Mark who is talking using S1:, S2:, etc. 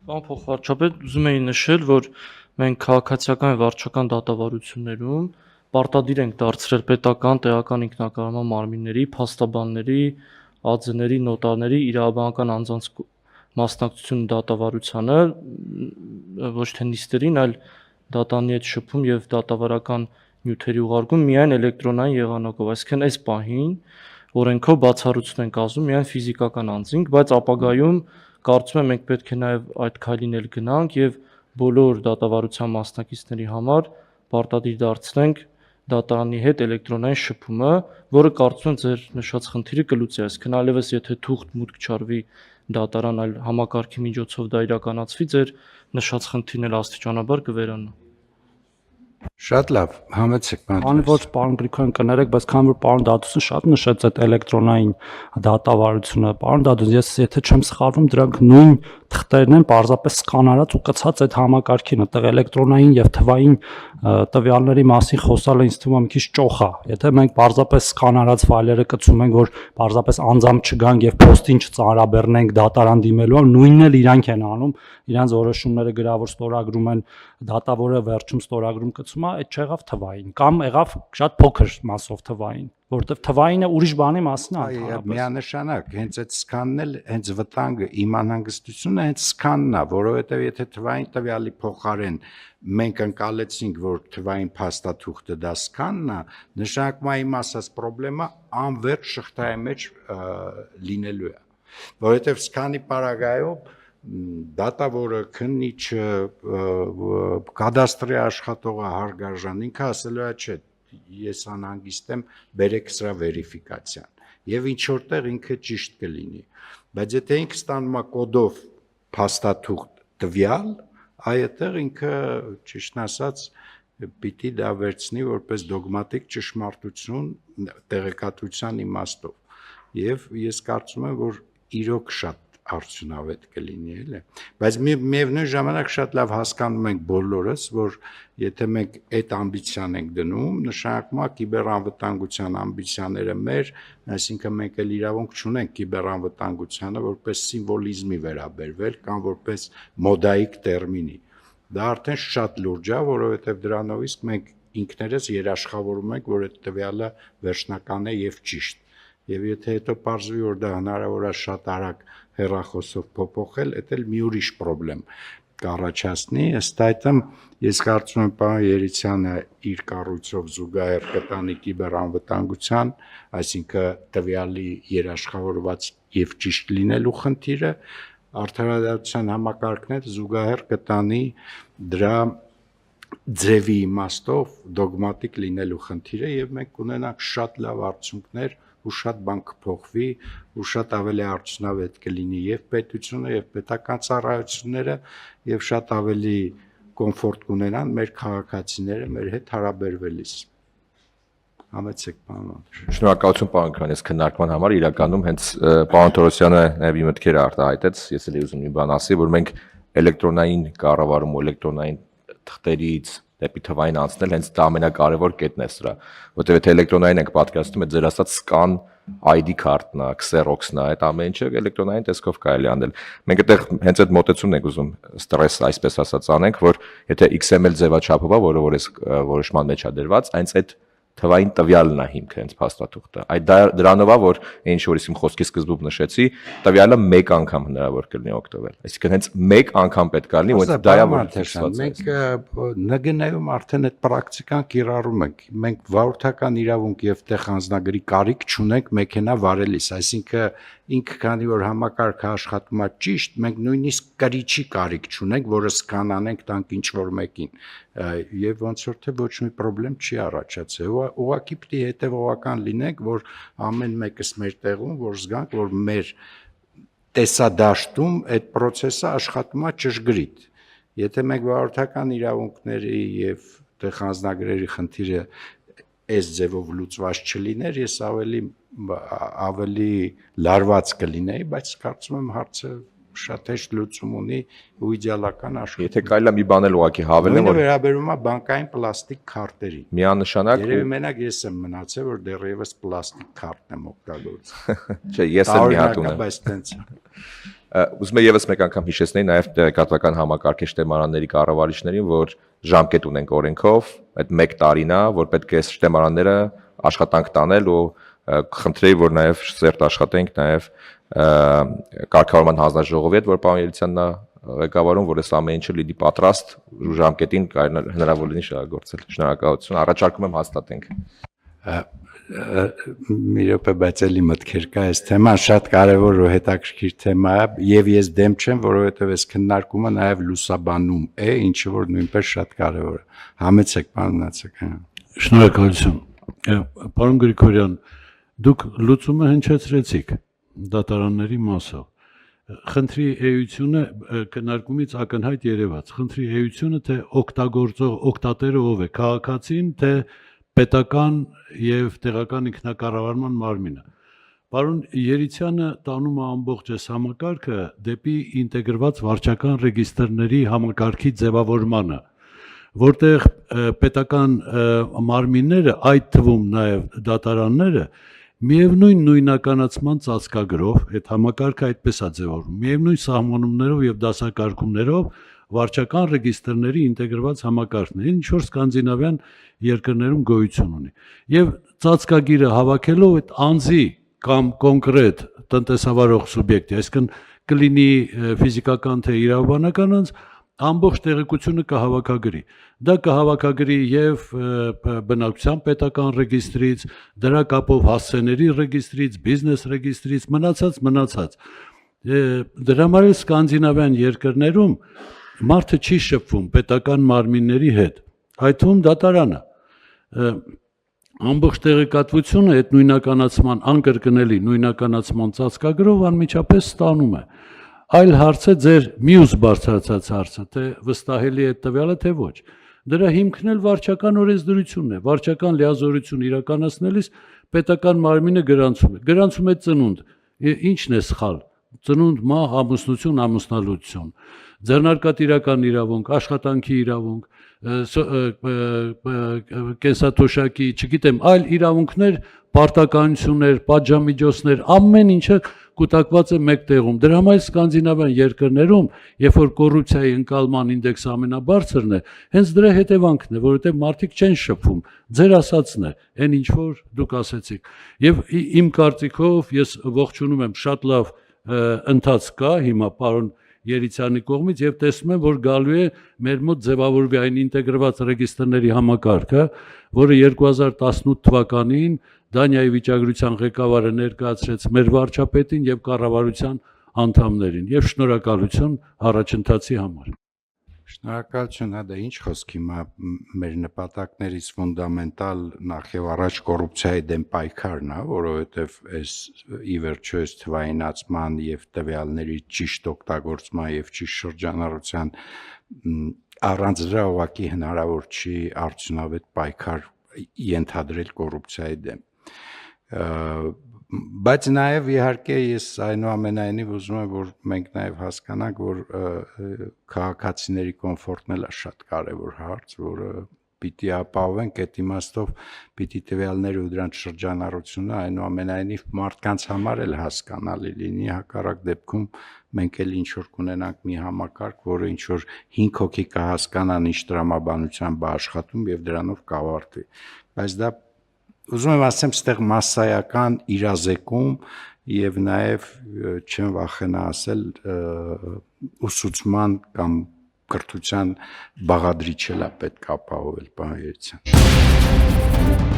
S1: Պարոն փոխվարչապետ, ուզում էի նշել, որ մենք քաղաքացիական եւ վարչական դատավարություններում պարտադիր ենք դարձրել պետական, տեղական ինքնակառավարման մարմինների, փաստաբանների, ԱԴԶ-ների, նոտարների, իրավաբանական անձանց մասնակցությունը դատավարությանը, ոչ թե նիստերին, այլ դատանի հետ շփում եւ դատավարական նյութերի ուղարկում միայն էլեկտրոնային եղանակով, այսինքն այս պահին օրենքով բացառություն ենք ասում միայն ֆիզիկական անձինք, բայց ապագայում կարծում եմ մենք պետք է նաև այդ քայլին էլ գնանք եւ բոլոր դատավարության մասնակիցների համար պարտադիր դարձնենք դատարանի հետ էլեկտրոնային շփումը, որը կարծում եմ ձեր նշած խնդիրը կլուծի, այսինքն այլևս եթե թուղթ մուտք չարվի դատարան, այլ համակարգի միջոցով դա իրականացվի, ձեր նշած խնդիրն էլ աստիճանաբար կվերանա։
S2: Շատ լավ, համեցեք բան։
S3: Քանի որ պարոն Գրիգորյան կներեք, բայց քանի որ պարոն Դադուսը շատ նշեց այդ էլեկտրոնային դատավարությունը, պարոն Դադուս, ես եթե չեմ սխալվում, դրանք նույն թղթերն են, պարզապես սկանարած ու կցած այդ համակարգին, այդտեղ էլեկտրոնային եւ թվային տվյալների մասին խոսալը ինձ թվում է մի քիչ ճոխ է։ Եթե մենք պարզապես սկանարած ֆայլերը կցում ենք, որ պարզապես անձամբ չգանք եւ post-ին չծանրաբեռնենք դատարան դիմելու, նույնն էլ իրանք են անում, իրանց որոշումները գրավոր ստորագրում են, դատավորը վերջում ստորագրում կցում է, այդ չեղավ թվային կամ եղավ շատ փոքր մասով թվային, որովհետեւ թվայինը ուրիշ բանի մասին է
S2: Այո, միանշանակ, հենց այդ սկանն էլ, հենց վտանգը, իմ անհանգստությունը հենց սկանն է, որովհետեւ եթե թվային տվյալի փոխարեն մենք ընկալեցինք, որ թվային փաստաթուղթը դա սկանն է, նշանակում է իմ ասած խնդրեմը անվերջ շղթայի մեջ լինելու է, որովհետեւ սկանի պարագայում դատավորը, քննիչը, կադաստրի աշխատողը հարգարժան ինքը ասելու է չէ, ես անհանգիստ եմ, բերեք սրա վերիֆիկացիան եւ ինչ որտեղ ինքը ճիշտ կլինի, բայց եթե ինքը ստանում է կոդով փաստաթուղթ տվյալ, այդտեղ ինքը ճիշտն ասած պիտի դա վերցնի որպես դոգմատիկ ճշմարտություն տեղեկատվության իմաստով եւ ես կարծում եմ, որ իրոք շատ արդյունավետ կլինի, էլի, բայց միևնույն ժամանակ շատ լավ հասկանում ենք բոլորս, որ եթե մենք այդ ամբիցիան ենք դնում, նշանակում է կիբերանվտանգության ամբիցիաները մեր, այսինքն մենք էլ իրավունք չունենք կիբերանվտանգությանը որպես սիմվոլիզմի վերաբերվել կամ որպես մոդայիկ տերմինի։ Դա արդեն շատ լուրջ է, որովհետև դրանով իսկ մենք ինքներս երաշխավորում ենք, որ այդ տվյալը վերջնական է եւ ճիշտ։ Եվ եթե հետո պարզվի, որ դա հնարավոր է շատ արագ հեռախոսով փոփոխել, դա էլ մի ուրիշ խնդրեմ կառաջացնի, ըստ այդմ ես կարծում եմ պարոն Երիցյանը իր կառույցով զուգահեռ կտանի կիբերանվտանգության, այսինքն տվյալի երաշխավորված եւ ճիշտ լինելու խնդիրը, արդարադատության համակարգն էլ զուգահեռ կտանի դրա ձևի իմաստով դոգմատիկ լինելու խնդիրը եւ մենք կունենանք շատ լավ արդյունքներ ու շատ բան կփոխվի ու շատ ավելի արդյունավետ կլինի եւ պետությունը եւ պետական ծառայությունները եւ շատ ավելի կոմֆորտ կունենան մեր քաղաքացիները մեր հետ հարաբերվելիս։ Համեցեք պարոն։
S4: Շնորհակալություն պարոն Գրիգորյան, ես քննարկման համար իրականում հենց պարոն Թորոսյանը նաեւ իմ մտքերը արտահայտեց, ես էլ ուզում եմ բան ասի, որ մենք էլեկտրոնային կառավարում ու էլեկտրոնային թղթերից դեպի թվային անցնել հենց դա ամենակարևոր կետն է սրա, որտեղ եթե էլեկտրոնային ենք պատկերացնում, այդ ձեր ասած սկան ID քարտն է, Xerox-ն է, այդ ամեն ինչը էլեկտրոնային տեսքով կարելի անել։ Մենք այդտեղ հենց այդ մոտեցումն ենք ուզում ստրես, այսպես ասած, անենք, որ եթե XML ձևաչափով է, որը որ էս որոշման մեջ է դրված, այնց այդ թվային տվյալն է հիմքը հենց փաստաթուղթը։ Այդ դրանով է, որ ինչ որ իմ խոսքի սկզբում նշեցի, տվյալը մեկ անգամ հնարավոր կլինի օգտվել։ Այսինքն հենց մեկ անգամ պետք է լինի, որ դա է որ
S2: մենք ՆԳՆ-ում արդեն այդ պրակտիկան կիրառում ենք։ Մենք վարորդական իրավունք եւ տեղ անձնագրի կարիք չունենք մեքենա վարելիս, այսինքն ինքը քանի որ համակարգը աշխատում է ճիշտ, մենք նույնիսկ կրիչի կարիք չունենք, որը սկանանենք տանք ինչ որ մեկին։ Եվ ոնց որ թե ոչ մի խնդրեմ չի առաջացել։ Ուղղակի պիտի հետևողական լինենք, որ ամեն մեկս մեր տեղում, որ զգանք, որ մեր տեսադաշտում այդ process-ը աշխատում է ճշգրիտ։ Եթե մենք վարորդական իրավունքների եւ տեխանձնագրերի խնդիրը այս ձևով լուծված չլիներ, ես ավելի լարված կլինեի, բայց կարծում եմ հարցը շատ հեշտ լուծում ունի ու իդեալական աշխարհ։
S4: Եթե կարելի է մի բան էլ ուղղակի հավելեմ,
S2: որ վերաբերում է բանկային պլաստիկ քարտերին։
S4: Միանշանակ
S2: երևի մենակ ես եմ մնացել, որ դեռևս պլաստիկ քարտն եմ օգտագործում։
S4: Չէ, ես էլ մի հատ ունեմ։
S2: Բայց տենց է։
S4: Ուզում եմ եւս մեկ անգամ հիշեցնել նաև տեղեկատվական համակարգի շտեմարանների կառավարիչներին, որ ժամկետ ունենք օրենքով, այդ 1 տարին է, որ պետք է շտեմարանները աշխատանք տանել ու խնդրեի, որ նաև սերտ աշխատենք նաև կարգավորման հանձնաժողովի հետ, որ պարոն Ելցյանն է ղեկավարում, որ այս ամեն ինչը լինի պատրաստ ու ժամկետին հնարավոր լինի շահագործել։ Շնորհակալություն, առաջարկում եմ հաստատենք։
S2: Մի րոպե, բայց էլի մտքեր կա, այս թեման շատ կարևոր ու հետաքրքիր թեմա է, եւ ես դեմ չեմ, որովհետեւ այս քննարկումը նաեւ լուսաբանում է, ինչը որ նույնպես շատ կարևոր է։ Համեցեք, պարոն Նացականյան։
S5: Շնորհակալություն։ Պարոն Գրիգորյան, դուք լուծումը հնչեցրեցիք դատարանների մասով։ Խնդրի էությունը քննարկումից ակնհայտ երևաց։ Խնդրի էությունը թե օգտատերը ով է, քաղաքացին, թե պետական եւ տեղական ինքնակառավարման մարմինը։ Պարոն Երիցյանը տանում է ամբողջ այս համակարգը դեպի ինտեգրված վարչական ռեգիստրների համակարգի ձևավորմանը, որտեղ պետական մարմինները, այդ թվում նաեւ դատարանները, միևնույն նույնականացման ծածկագրով, այդ համակարգը այդպես է ձևավորվում, միևնույն սահմանումներով եւ դասակարգումներով վարչական ռեգիստրների ինտեգրված համակարգն է, ինչ որ սկանդինավյան երկրներում գոյություն ունի։ Եվ ծածկագիրը հավաքելով այդ անձի կամ կոնկրետ տնտեսավարող սուբյեկտի, այսինքն կլինի ֆիզիկական թե իրավաբանական անձ, ամբողջ տեղեկությունը կհավաքագրի։ Դա կհավաքագրի եւ բնակչության պետական ռեգիստրից, դրա կապով հասցեների ռեգիստրից, բիզնես ռեգիստրից, մնացած։ Դրա համար էլ սկանդինավյան երկրներում մարդը չի շփվում պետական մարմինների հետ, այդ թվում դատարանը։ Ամբողջ տեղեկատվությունը այդ նույնականացման անկրկնելի նույնականացման ծածկագրով անմիջապես ստանում է։ Այլ հարց է ձեր մյուս բարձրացած հարցը, թե վստահելի է տվյալը, թե ոչ։ Դրա հիմքն էլ վարչական օրենսդրությունն է։ Վարչական լիազորություն իրականացնելիս պետական մարմինը գրանցում է։ Գրանցում է ծնունդ։ Ինչն է սխալ։ Ծնունդ, մահ, ամուսնություն, ամուսնալուծություն, ձեռնարկատիրական իրավունք, աշխատանքի իրավունք, կենսաթոշակի, չգիտեմ, այլ իրավունքներ, պարտականություններ, պատժամիջոցներ, ամեն ինչը կուտակված է մեկ տեղում։ Դրա համար սկանդինավյան երկրներում, երբ որ կոռուպցիայի ընկալման ինդեքսը ամենաբարձրն է, հենց դրա հետևանքն է, որովհետև մարդիկ չեն շփվում։ Ձեր ասածն է, այն ինչ որ դուք ասեցիք։ Եվ իմ կարծիքով ես ողջունում եմ շատ լավ ընթացք կա հիմա պարոն Երիցյանի կողմից եւ տեսնում եմ, որ գալու է մեր մոտ ձևավորվի այն ինտեգրված ռեգիստրների համակարգը, որը 2018 թվականին Դանիայի վիճակագրության ղեկավարը ներկայացրեց մեր վարչապետին եւ կառավարության անդամներին եւ շնորհակալություն առաջընթացի համար։
S2: Շնորհակալություն, դա ինչ խոսք հիմա մեր նպատակներից ֆունդամենտալ նախ եւ առաջ կոռուպցիայի դեմ պայքարն է, որովհետեւ այս ի վերջո այս թվայինացման եւ տվյալների ճիշտ օգտագործման եւ ճիշտ շրջանառության առանց դրա ուղղակի հնարավոր չի արդյունավետ պայքար ենթադրել կոռուպցիայի դեմ։ Բայց նաև իհարկե ես այնուամենայնիվ ուզում եմ, որ մենք նաև հասկանանք, որ քաղաքացիների կոմֆորտն էլ է շատ կարևոր հարց, որը պիտի ապահովենք, այդ իմաստով պիտի տվյալները ու դրանց շրջանառությունը այնուամենայնիվ մարդկանց համար էլ հասկանալի լինի, հակառակ դեպքում մենք էլ ինչ որ կունենանք մի համակարգ, որը ինչ որ 5 հոգի կհասկանան ինչ տրամաբանությամբ է աշխատում եւ դրանով կավարտվի։ Բայց դա ուզում եմ ասեմ, ստեղ մասսայական իրազեկում եւ նաեւ չեմ վախենա ասել ուսուցման կամ կրթության բաղադրիչ էլ է պետք ապահովել, պարոն Երիցյան։